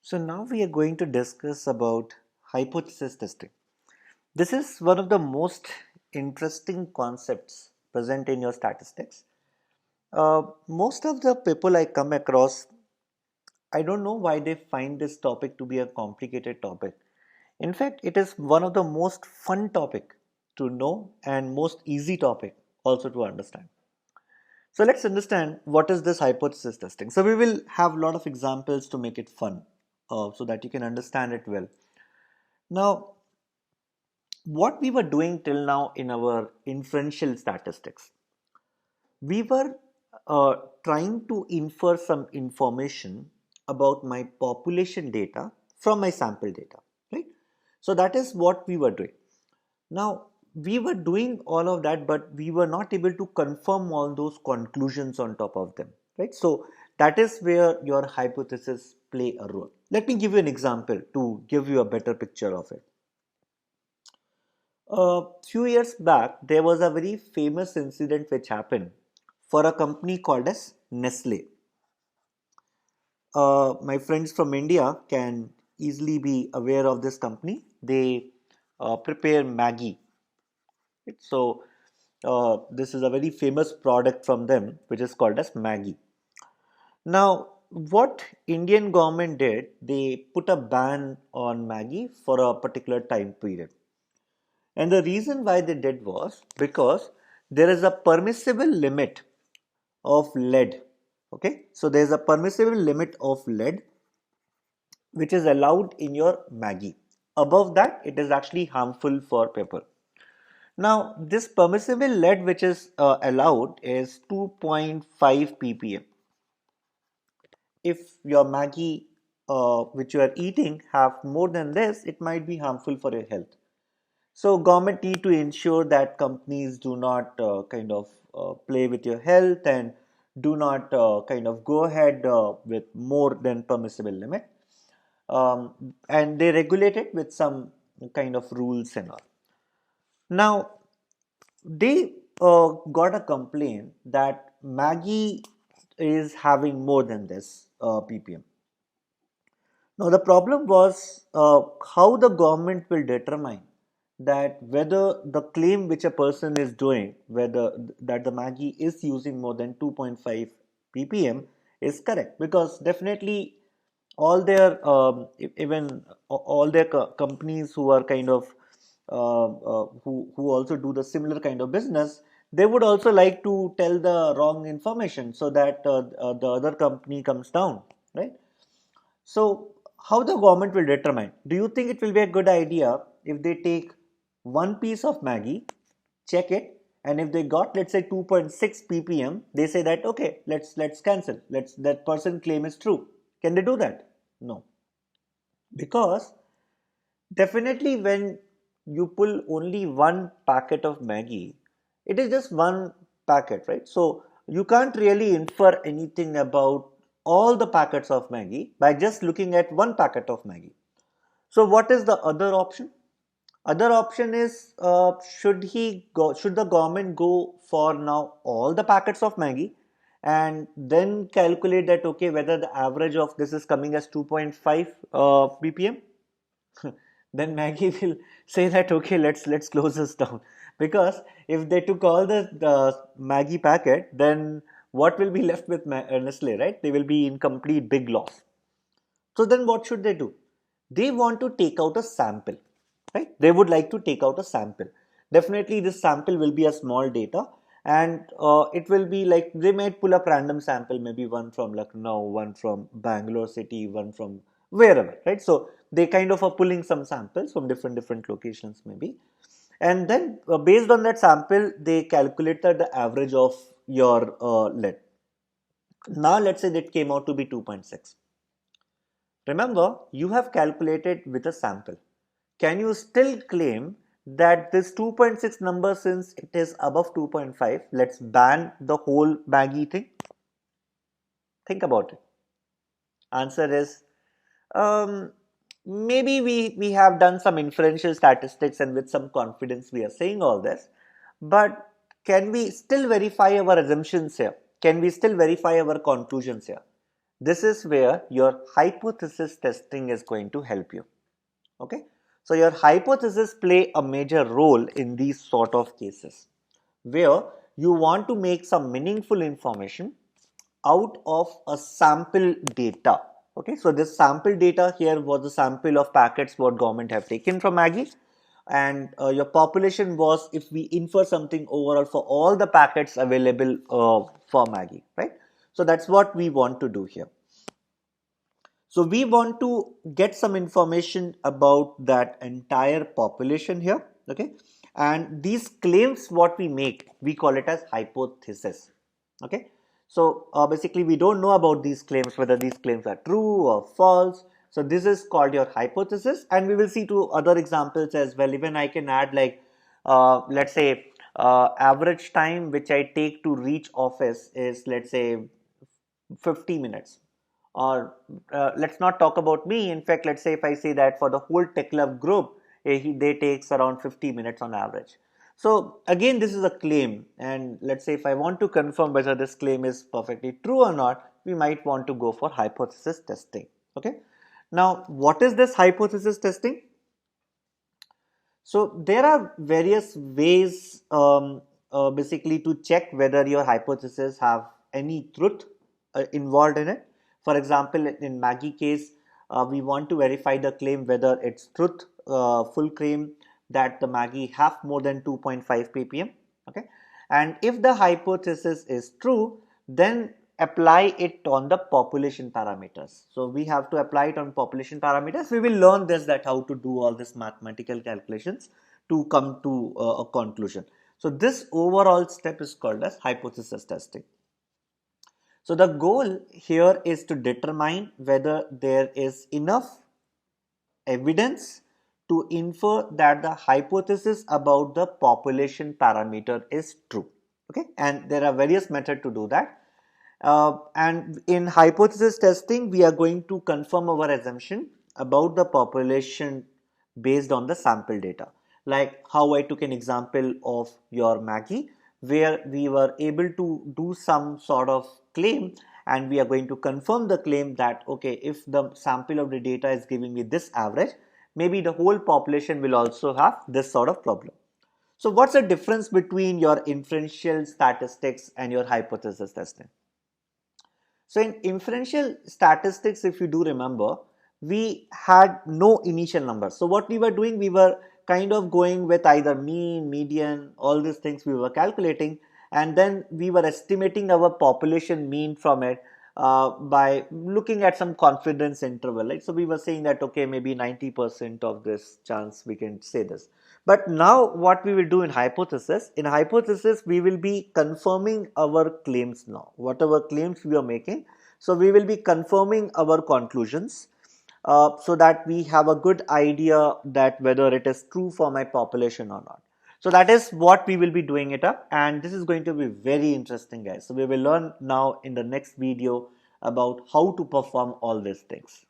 So now we are going to discuss about hypothesis testing. This is one of the most interesting concepts present in your statistics. Most of the people I come across, I don't know why they find this topic to be a complicated topic. In fact, it is one of the most fun topic to know and most easy topic also to understand. So let's understand what is this hypothesis testing. So we will have a lot of examples to make it fun so that you can understand it well. Now, what we were doing till now in our inferential statistics, we were trying to infer some information about my population data from my sample data, right? So that is what we were doing. Now, we were doing all of that, but we were not able to confirm all those conclusions on top of them, right? So that is where your hypothesis play a role. Let me give you an example to give you a better picture of it. A few years back, there was a very famous incident which happened for a company called as Nestle. My friends from India can easily be aware of this company. They prepare Maggi. Right? So, this is a very famous product from them, which is called as Maggi. Now, what Indian government did, they put a ban on Maggi for a particular time period. And the reason why they did was because there is a permissible limit of lead. Okay, so there is a permissible limit of lead which is allowed in your Maggi. Above that, it is actually harmful for people. Now, this permissible lead which is allowed is 2.5 ppm. If your Maggi which you are eating have more than this, it might be harmful for your health. So government need to ensure that companies do not play with your health and do not kind of go ahead with more than permissible limit, and they regulate it with some kind of rules and all. Now they got a complaint that Maggie is having more than this ppm. Now, the problem was how the government will determine that whether the claim which a person is doing, whether that the Maggie is using more than 2.5 ppm is correct, because definitely all their even all their companies who are kind of who also do the similar kind of business, they would also like to tell the wrong information so that the other company comes down, right? So, how the government will determine? Do you think it will be a good idea if they take one piece of Maggie, check it, and if they got, let's say, 2.6 ppm, they say that okay, let's cancel. Let's that person claim is true. Can they do that? No, because definitely when you pull only one packet of Maggie, it is just one packet, right? So you can't really infer anything about all the packets of Maggie by just looking at one packet of Maggie. So what is the other option? Other option is should the government go for now all the packets of Maggie and then calculate that okay, whether the average of this is coming as 2.5 ppm. Then Maggie will say that okay, let's close this down, because if they took all the Maggie packet, then what will be left with Nestle, right? They will be in complete big loss. So then what should they do? They want to take out a sample, right? They would like to take out a sample. Definitely this sample will be a small data, and it will be like they might pull up random sample, maybe one from Lucknow, one from Bangalore city, one from wherever, right? So they kind of are pulling some samples from different locations maybe, and then based on that sample they calculated the average of your lead. Now let's say that came out to be 2.6. Remember, you have calculated with a sample. Can you still claim that this 2.6 number, since it is above 2.5, let's ban the whole Maggie thing? Think about it. Answer is maybe we have done some inferential statistics and with some confidence we are saying all this, but can we still verify our assumptions here? Can we still verify our conclusions here? This is where your hypothesis testing is going to help you. Okay, so your hypothesis play a major role in these sort of cases where you want to make some meaningful information out of a sample data. Okay, so this sample data here was the sample of packets what government have taken from Maggie, and your population was, if we infer something overall for all the packets available for Maggie, right? So that's what we want to do here. So we want to get some information about that entire population here, okay? And these claims what we make, we call it as hypothesis, okay? So basically we don't know about these claims, whether these claims are true or false. So this is called your hypothesis, and we will see two other examples as well. Even I can add like, let's say average time which I take to reach office is, let's say, 50 minutes. Or let's not talk about me. In fact, let's say if I say that for the whole tech club group, they takes around 50 minutes on average. So again, this is a claim, and let's say if I want to confirm whether this claim is perfectly true or not, we might want to go for hypothesis testing. Okay. Now, what is this hypothesis testing? So there are various ways basically to check whether your hypothesis have any truth involved in it. For example, in Maggie case, we want to verify the claim whether it's truth, full claim that the Maggie have more than 2.5 ppm. Okay, and if the hypothesis is true, then apply it on the population parameters. So we have to apply it on population parameters. We will learn this, that how to do all this mathematical calculations to come to a conclusion. So this overall step is called as hypothesis testing. So the goal here is to determine whether there is enough evidence to infer that the hypothesis about the population parameter is true. Okay, and there are various methods to do that. And in hypothesis testing, we are going to confirm our assumption about the population based on the sample data. Like how I took an example of your Maggie, where we were able to do some sort of claim, and we are going to confirm the claim that, okay, if the sample of the data is giving me this average, maybe the whole population will also have this sort of problem. So what's the difference between your inferential statistics and your hypothesis testing? So in inferential statistics, if you do remember, we had no initial numbers. So what we were doing, we were kind of going with either mean, median, all these things we were calculating, and then we were estimating our population mean from it by looking at some confidence interval. Like, so we were saying that, okay, maybe 90% of this chance we can say this. But now what we will do in hypothesis, we will be confirming our claims now, whatever claims we are making. So we will be confirming our conclusions so that we have a good idea that whether it is true for my population or not. So that is what we will be doing it up, and this is going to be very interesting, guys. So we will learn now in the next video about how to perform all these things.